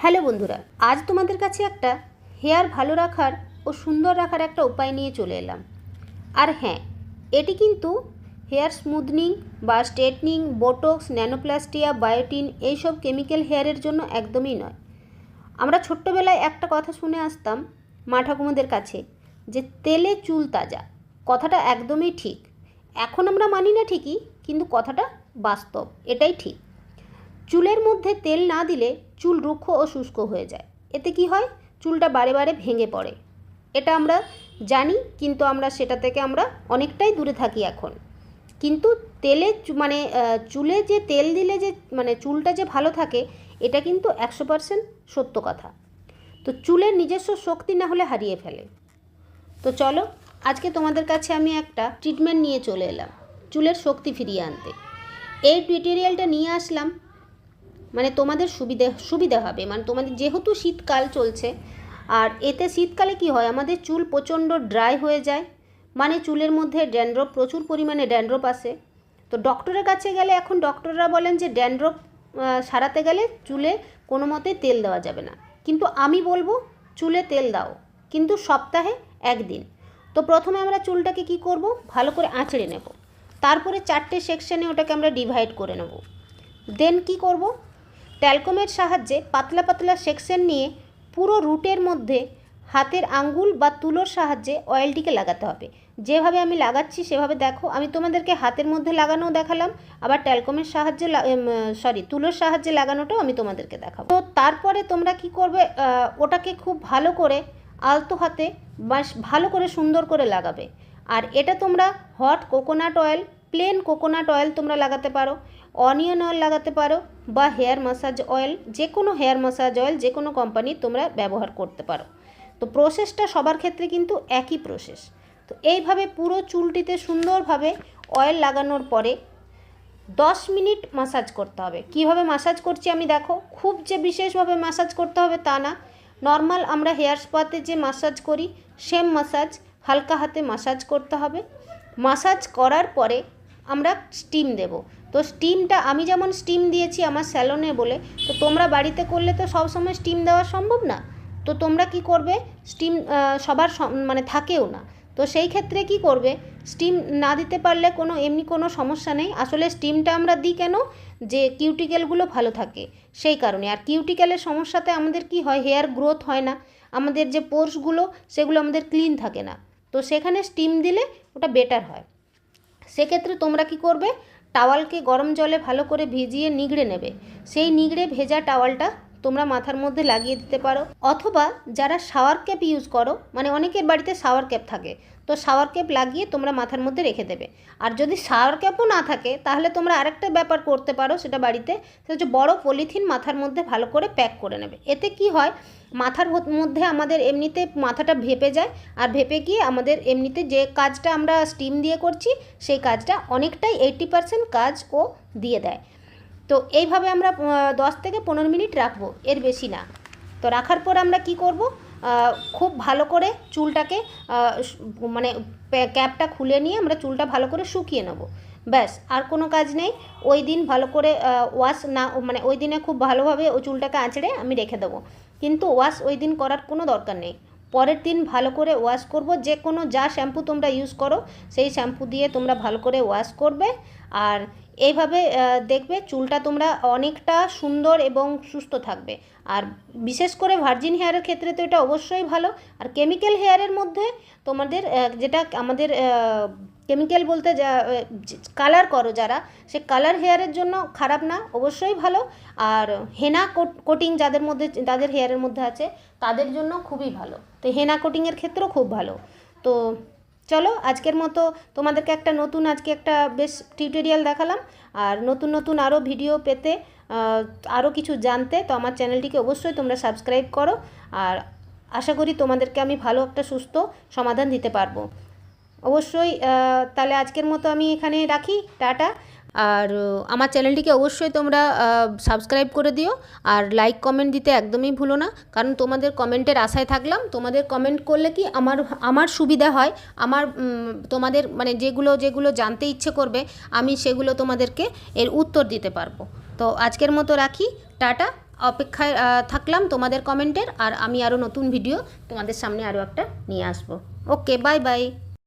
Hello বন্ধুরা, আজ তোমাদের কাছে একটা হেয়ার ভালো রাখার ও সুন্দর রাখার একটা উপায় নিয়ে চলে এলাম। আর হ্যাঁ, এটি কিন্তু হেয়ার স্মুথনিং বা স্ট্রেটনিং, বোটক্স, ন্যানোপ্লাস্টিয়া, বায়োটিন এইসব কেমিক্যাল হেয়ারের জন্য একদমই নয়। আমরা ছোট্টবেলায় একটা কথা শুনে আসতাম মা ঠাকুমাদের কাছে, যে তেলে চুল তাজা। কথাটা একদমই ঠিক। এখন আমরা মানি না ঠিকই, কিন্তু কথাটা বাস্তব, এটাই ঠিক। চুলের মধ্যে তেল না দিলে চুল রুক্ষ ও শুষ্ক হয়ে যায়। এতে কি হয়? চুলটা বারে বারে ভেঙে পড়ে। এটা আমরা জানি, কিন্তু আমরা সেটা থেকে অনেকটাই দূরে থাকি এখন। কিন্তু তেলে চুলে যে তেল দিলে যে চুলটা যে ভালো থাকে, এটা কিন্তু 100% সত্য কথা। তো চুলের নিজস্ব শক্তি না হলে হারিয়ে ফেলে। তো চলো, আজকে তোমাদের কাছে আমি একটা ট্রিটমেন্ট নিয়ে চলে এলাম চুলের শক্তি ফিরিয়ে আনতে। এই টিউটোরিয়ালটা নিয়ে আসলাম তোমাদের সুবিধা হবে। তোমাদের যেহেতু শীতকাল চলছে, আর এতে শীতকালে কি হয়, আমাদের চুল প্রচণ্ড ড্রাই হয়ে যায়। চুলের মধ্যে ড্যান্ড্রফ, প্রচুর পরিমাণে ড্যান্ড্রফ আসে। তো ডক্টরের কাছে গেলে এখন ডক্টররা বলেন যে ড্যান্ড্রফ সারাতে গেলে চুলে কোনো মতে তেল দেওয়া যাবে না। কিন্তু আমি বলবো চুলে তেল দাও, কিন্তু সপ্তাহে একদিন। তো প্রথমে আমরা চুলটাকে কি করব, ভালো করে আঁচড়ে নেব। তারপরে 4টে সেকশনে ওটাকে আমরা ডিভাইড করে নেব। দেন কি করব, ট্যালকমের সাহায্যে পাতলা পাতলা সেকশন নিয়ে পুরো রুটের মধ্যে হাতের আঙ্গুল বা তুলোর সাহায্যে অয়েলটিকে লাগাতে হবে। যেভাবে আমি লাগাচ্ছি সেভাবে দেখো। আমি তোমাদেরকে হাতের মধ্যে লাগানোও দেখালাম, আবার ট্যালকমের সাহায্যে তুলোর সাহায্যে লাগানোটাও আমি তোমাদেরকে দেখাবো। তো তারপরে তোমরা কি করবে, ওটাকে খুব ভালো করে আলতো হাতে ভালো করে সুন্দর করে লাগাবে। আর এটা তোমরা hot coconut oil, plain coconut oil তোমরা লাগাতে পারো, অনিয়ন অয়েল লাগাতে পারো, বা হেয়ার ম্যাসাজ অয়েল, যে কোনো হেয়ার ম্যাসাজ অয়েল যে কোনো কোম্পানির তোমরা ব্যবহার করতে পারো। তো প্রসেসটা সবার ক্ষেত্রে কিন্তু একই প্রসেস। তো এইভাবে পুরো চুলটিতে সুন্দরভাবে অয়েল লাগানোর পরে 10 মিনিট ম্যাসাজ করতে হবে। কিভাবে ম্যাসাজ করছি আমি দেখো। খুব যে বিশেষভাবে ম্যাসাজ করতে হবে তা না, নর্মাল আমরা হেয়ার স্পাতে যে ম্যাসাজ করি সেম ম্যাসাজ, হালকা হাতে ম্যাসাজ করতে হবে। ম্যাসাজ করার পরে আমরা স্টিম দেব। তো স্টিমটা আমি যেমন স্টিম দিয়েছি আমার স্যালনে বলে, তো তোমরা বাড়িতে করলে তো সবসময় স্টিম দেওয়া সম্ভব না। তো তোমরা কি করবে, স্টিম সবার থাকেও না। তো সেই ক্ষেত্রে কি করবে, স্টিম না দিতে পারলে এমনি কোনো সমস্যা নেই। আসলে স্টিমটা আমরা দিই কেন, যে কিউটিকেলগুলো ভালো থাকে সেই কারণে। আর কিউটিকেলের সমস্যাতে আমাদের কি হয়, হেয়ার গ্রোথ হয় না, আমাদের যে পোর্সগুলো সেগুলো আমাদের ক্লিন থাকে না। তো সেখানে স্টিম দিলে ওটা বেটার হয়। সেক্ষেত্রে তোমরা কি করবে, টাওয়ালকে গরম জলে ভালো করে ভিজিয়ে নিগড়ে নেবে। সেই নিগড়ে ভেজা টাওয়ালটা তোমরা মাথার মধ্যে লাগিয়ে দিতে পারো, অথবা যারা শাওয়ার ক্যাপ ইউজ করো, অনেকের বাড়িতে শাওয়ার ক্যাপ থাকে, তো শাওয়ার ক্যাপ লাগিয়ে তোমরা মাথার মধ্যে রেখে দেবে। আর যদি শাওয়ার ক্যাপও না থাকে, তাহলে তোমরা আরেকটা ব্যাপার করতে পারো, সেটা বাড়িতে, সেটা হচ্ছে বড় পলিথিন মাথার মধ্যে ভালো করে প্যাক করে নেবে। এতে কি হয়, মাথার মধ্যে আমাদের এমনিতে মাথাটা ভেপে যায়, আর ভেপে গিয়ে আমাদের এমনিতে যে কাজটা আমরা স্টিম দিয়ে করছি সেই কাজটা অনেকটাই 80% কাজ ও দিয়ে দেয়। তো এইভাবে আমরা 10 থেকে 15 মিনিট রাখবো, এর বেশি না। তো রাখার পর আমরা কি করব, খুব ভালো করে চুলটাকে ক্যাপটা খুলে নিয়ে আমরা চুলটা ভালো করে শুকিয়ে নেব। ব্যাস, আর কোনো কাজ নেই। ওই দিন ভালো করে ওয়াশ না, ওই দিনে খুব ভালোভাবে ওই চুলটাকে আঁচড়ে আমি রেখে দেবো। কিন্তু ওয়াশ ওই দিন করার কোনো দরকার নেই। পরের দিন ভালো করে ওয়াশ করব। যে কোনো যা শ্যাম্পু তোমরা ইউজ করো সেই শ্যাম্পু দিয়ে তোমরা ভালো করে ওয়াশ করবে। আর এইভাবে দেখবে চুলটা তোমরা অনেকটা সুন্দর এবং সুস্থ থাকবে। আর বিশেষ করে ভার্জিন হেয়ারের ক্ষেত্রে তো এটা অবশ্যই ভালো। আর কেমিক্যাল হেয়ারের মধ্যে তোমাদের যেটা আমাদের কেমিক্যাল বলতে যা কালার করো যারা, সে কালার হেয়ারের জন্য খারাপ না, অবশ্যই ভালো। আর হেনা কোটিং যাদের হেয়ারের মধ্যে আছে তাদের জন্য খুবই ভালো। তো হেনা কোটিংয়ের ক্ষেত্রেও খুব ভালো। তো চলো, আজকের মতো তোমাদেরকে আজকে একটা বেশ টিউটোরিয়াল দেখালাম। আর নতুন নতুন আরও ভিডিও পেতে, আরও কিছু জানতে, তো আমার চ্যানেলটিকে অবশ্যই তোমরা সাবস্ক্রাইব করো। আর আশা করি তোমাদেরকে আমি ভালো একটা সুস্থ সমাধান দিতে পারবো অবশ্যই। তাহলে আজকের মতো আমি এখানে রাখি, টাটা। আর আমার চ্যানেলটিকে অবশ্যই তোমরা সাবস্ক্রাইব করে দিও, আর লাইক কমেন্ট দিতে একদমই ভুলো না, কারণ তোমাদের কমেন্টের আশায় থাকলাম। তোমাদের কমেন্ট করলে কি আমার সুবিধা হয়, তোমাদের যেগুলো জানতে ইচ্ছে করবে আমি সেগুলো তোমাদেরকে এর উত্তর দিতে পারবো। তো আজকের মতো রাখি, টাটা। অপেক্ষায় থাকলাম তোমাদের কমেন্টের। আর আমি আরও নতুন ভিডিও তোমাদের সামনে আরও একটা নিয়ে আসবো। ওকে, বাই বাই।